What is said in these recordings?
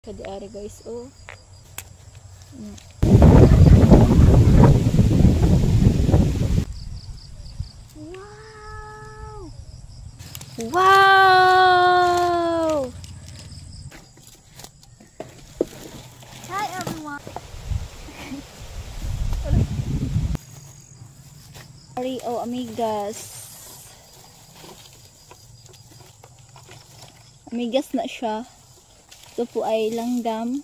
Kadi ari guys, oh. Wow! Wow! Hi everyone. Sorry, oh amigas. Amigas na siya. Ito po ay langgam.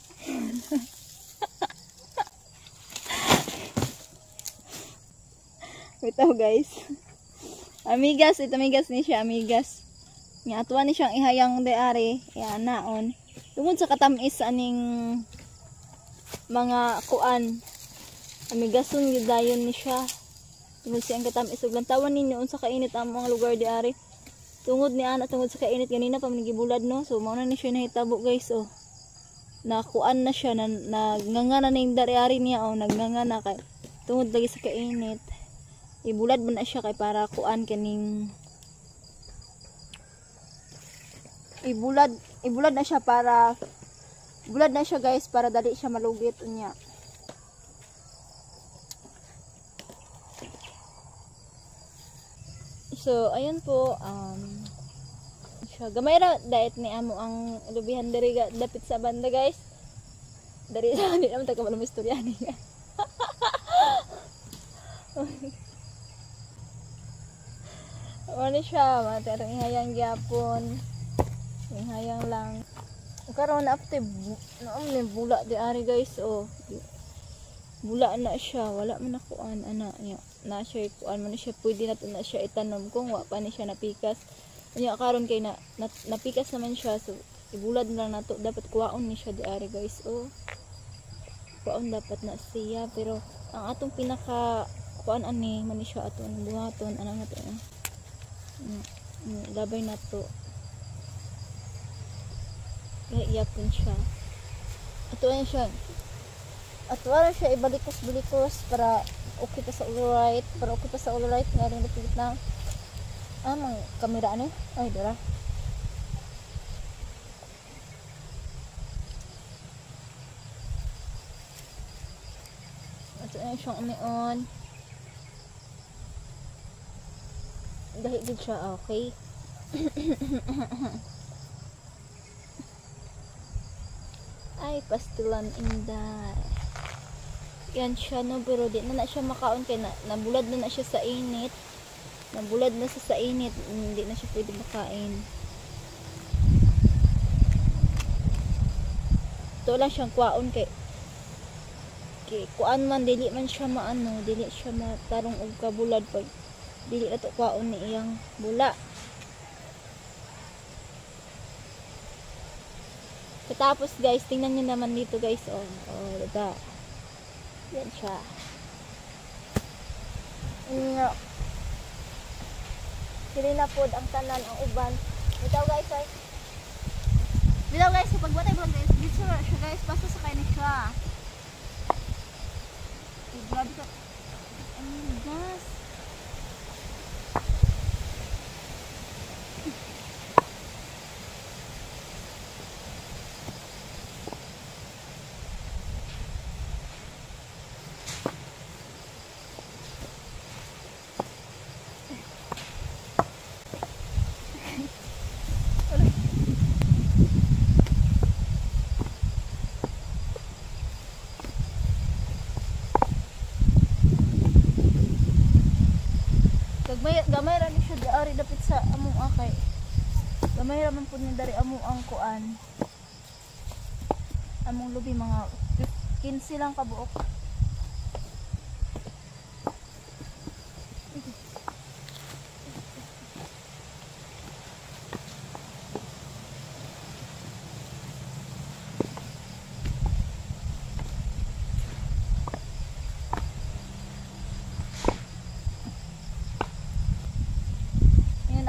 Ito guys. Amigas, ito amigas ni siya, amigas. Nga atuan ni siyang ihayang deare, yan naon. Tungod sa katamis aning mga kuan. Amigason gyud dayon ni siya. Tungod siyang katamis ug lantawan ninyo unsa kainit ang mga lugar deare. Tungod ni ana, tungod sa kainit ganina pa manigibulad no. So mao na ni siya nahitabo guys oh. Nakuan na siya nagnganga na ning dari-ari niya oh, nagnganga na kay tungod lagi sa kainit. Ibulad man na siya kay para kuan kaning ibulad na siya para bulad na siya guys para dali siya malugit unya. So ayun po siya gamay ra diet ni amo ang lubihan diri dapit sa banda guys. Dari sa di naman ta ka malum istorya niya. Ano siya, materong ihayang gyapon. Ihayang lang. Karon after may bula di ari guys oh. Bula na siya, wala man nakuan ana nya. Na siya kuan man siya pwede na siya itanom kung wa pa ni siya napikas. Nya karon kay napikas naman siya so ibulad na nato dapat kuwaon ni siya di ari guys oh. Kuwaon dapat na siya pero ang atong pinaka kuan ani man siya aton buhaton ana nga to. Labay na to. Kaya iyapon siya. Ato yan siya. Ato ara siya ibalikos-balikos para okay pa sa ulorite. Para okay pa sa ulorite. Nga rin napilit na. Mang kamera ano? Ay, dara. Ato yan siyang anion. Dahil din siya, okay. Ay, pastilan inday. Yan siya no, pero di na siya makaon kaya nabulad na siya sa init. Nabulad na siya sa init, hindi na siya pwede makain. Ito lang siyang kuwaon kay kuan man, dili man siya maano, dili siya matarong og kabulad pag dili na to kwaon ni iyang bula. Tapos guys, tingnan niyo naman dito guys oh. Oh, diba? Yan siya. Sili na pod ang tanan ang uban. Bitaw guys ay. Bitaw guys, pag watay vlog guys, dito siya guys, basta sa kain siya. Grabe ka. Ang gas. Gamay ra ni siya dari dapit sa among akay. Gamay ra man pud ni dari among ang kuan. Among lubi mga 15 lang kabuok.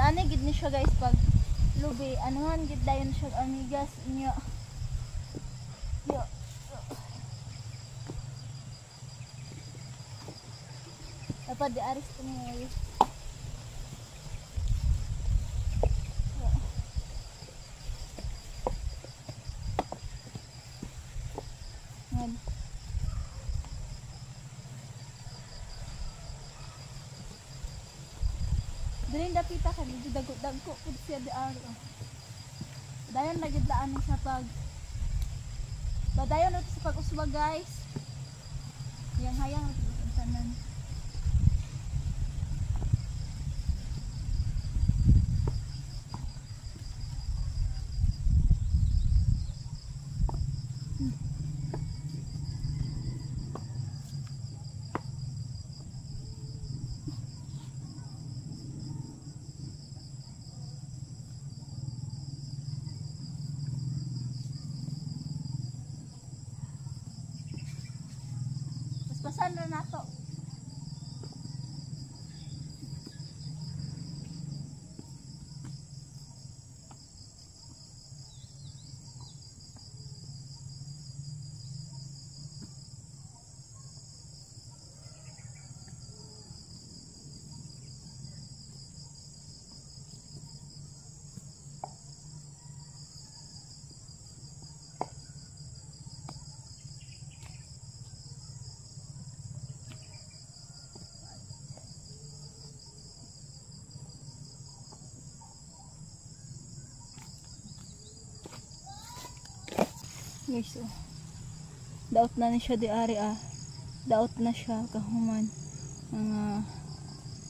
Ani gid ni siya guys pag lubi anuhan gid dayon siya amigas inyo. Yo. Dapat di aris ko mo. Yan. Dili dapita ka dito dagko pud siya di ari. Dayon lagi daan sa pag. Badayon ito sa pag-uswa guys. Yang hayang ito sanan. Pasan na nato. Guys, oh. Daot na ni siya di ari ah. Daot na siya kahuman.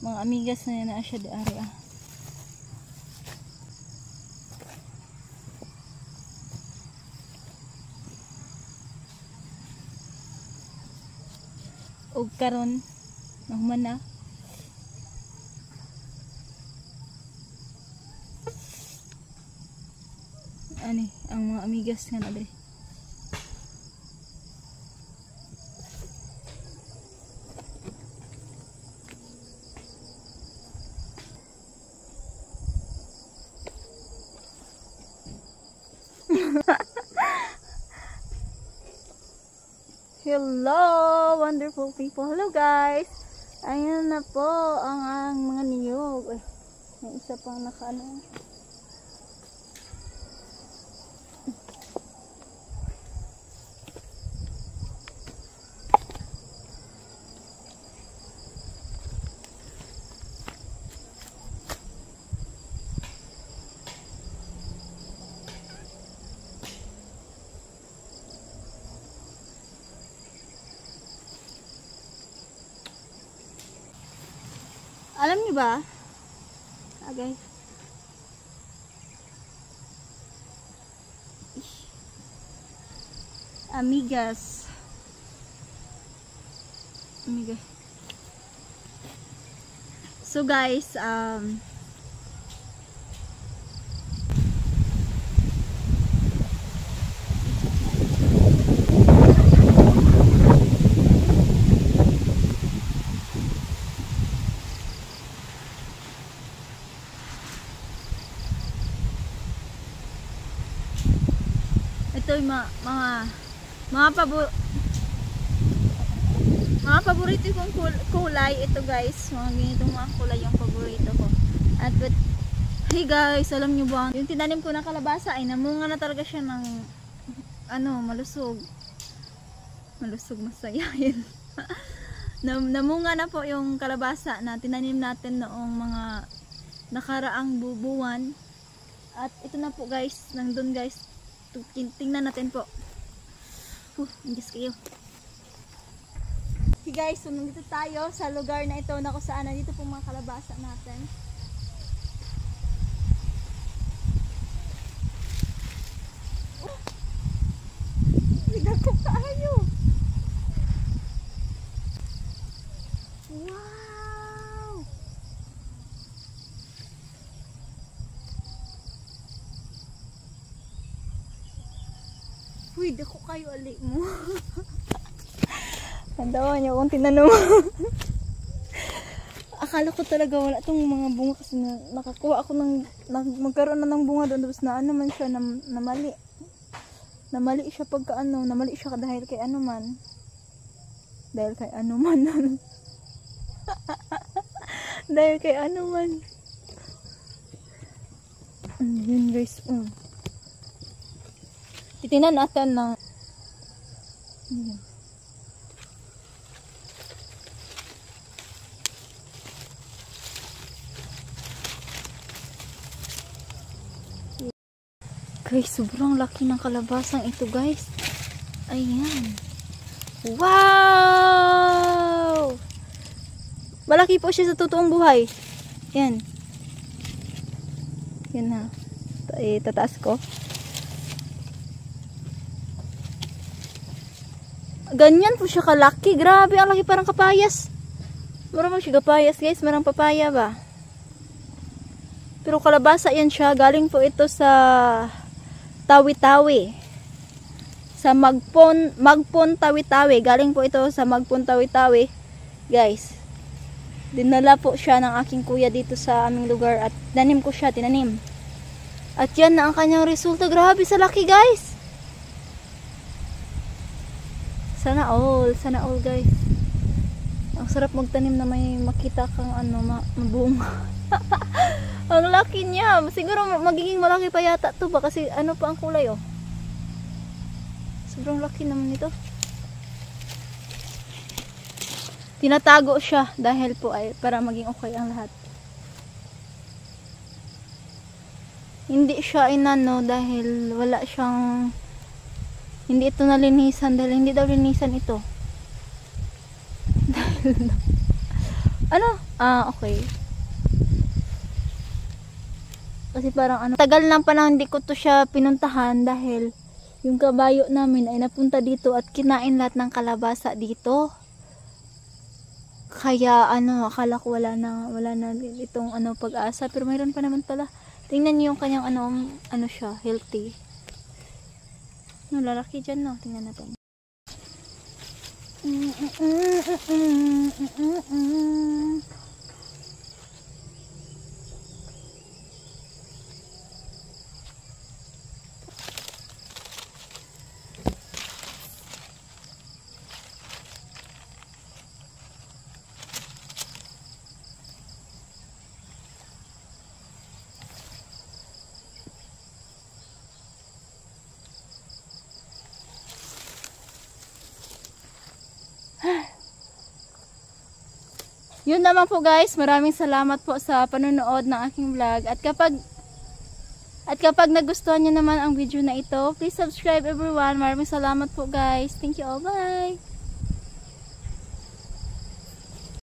Mga amigas na siya di ari ah. Og karon nahuman na. Ani ang mga amigas nga na diri. Hello, wonderful people. Hello guys. Ayan na po ang mga niyog. Ay, may isa pang nakaano. Alam niyo ba? Guys. Amigas. Amigas. So guys, ito yung mga paborito kong kulay. Ito guys, mga ganitong mga kulay yung paborito ko. At but, hey guys, alam nyo ba, yung tinanim ko na kalabasa ay namunga na talaga siya ng malusog, masayahin. Namunga na po yung kalabasa na tinanim natin noong mga nakaraang buwan. At ito na po guys, nandun guys. Tingnan natin po. Ingis kayo. Okay guys, so nandito tayo sa lugar na ito na kung saan nandito po mga kalabasa natin. Bigyan ko tayo. Wow! Uy, dako kayo ali mo. Tandawan niyo kung tinanong. Akala ko talaga wala tong mga bunga kasi nakakuha ako magkaroon na ng bunga doon, tapos na man siya namali. Namali siya pagka namali siya dahil kay man. Dahil kay man. Dahil kay man. Yun guys. Titingnan natin na Ayan. Guys, sobrang laki ng kalabasang ito guys. Ayan. Wow! Malaki po siya sa totoong buhay. Ayan. Yan na. Tataas ko. Ganyan po siya kalaki. Grabe, ang laki, parang kapayas. Marang siya kapayas guys. Marang papaya ba? Pero kalabasa yan siya. Galing po ito sa Tawi-Tawi. Sa Magpon Tawi-Tawi. Galing po ito sa Magpon Tawi-Tawi. Guys. Dinala po siya ng aking kuya dito sa aming lugar. At tinanim ko siya. Tinanim. At yan na ang kanyang resulta. Grabe sa laki guys. Sana all. Sana all guys. Ang sarap magtanim na may makita kang mabunga. Ang laki niya. Siguro magiging malaki pa yata to ba? Kasi ano pa ang kulay oh. Sobrang laki naman nito. Tinatago siya dahil po ay para maging okay ang lahat. Hindi siya inano dahil wala siyang, hindi ito nalinisan dahil hindi daw linisan ito. Dahil okay. Kasi parang tagal lang pa na hindi ko to siya pinuntahan dahil yung kabayo namin ay napunta dito at kinain lahat ng kalabasa dito. Kaya akala ko wala na itong pag-asa, pero mayroon pa naman pala. Tingnan niyo yung kanyang siya, healthy. Lalaki dyan no, tingnan natin. Yun naman po guys, maraming salamat po sa panonood ng aking vlog. At kapag nagustuhan nyo naman ang video na ito, please subscribe everyone. Maraming salamat po guys. Thank you all. Bye!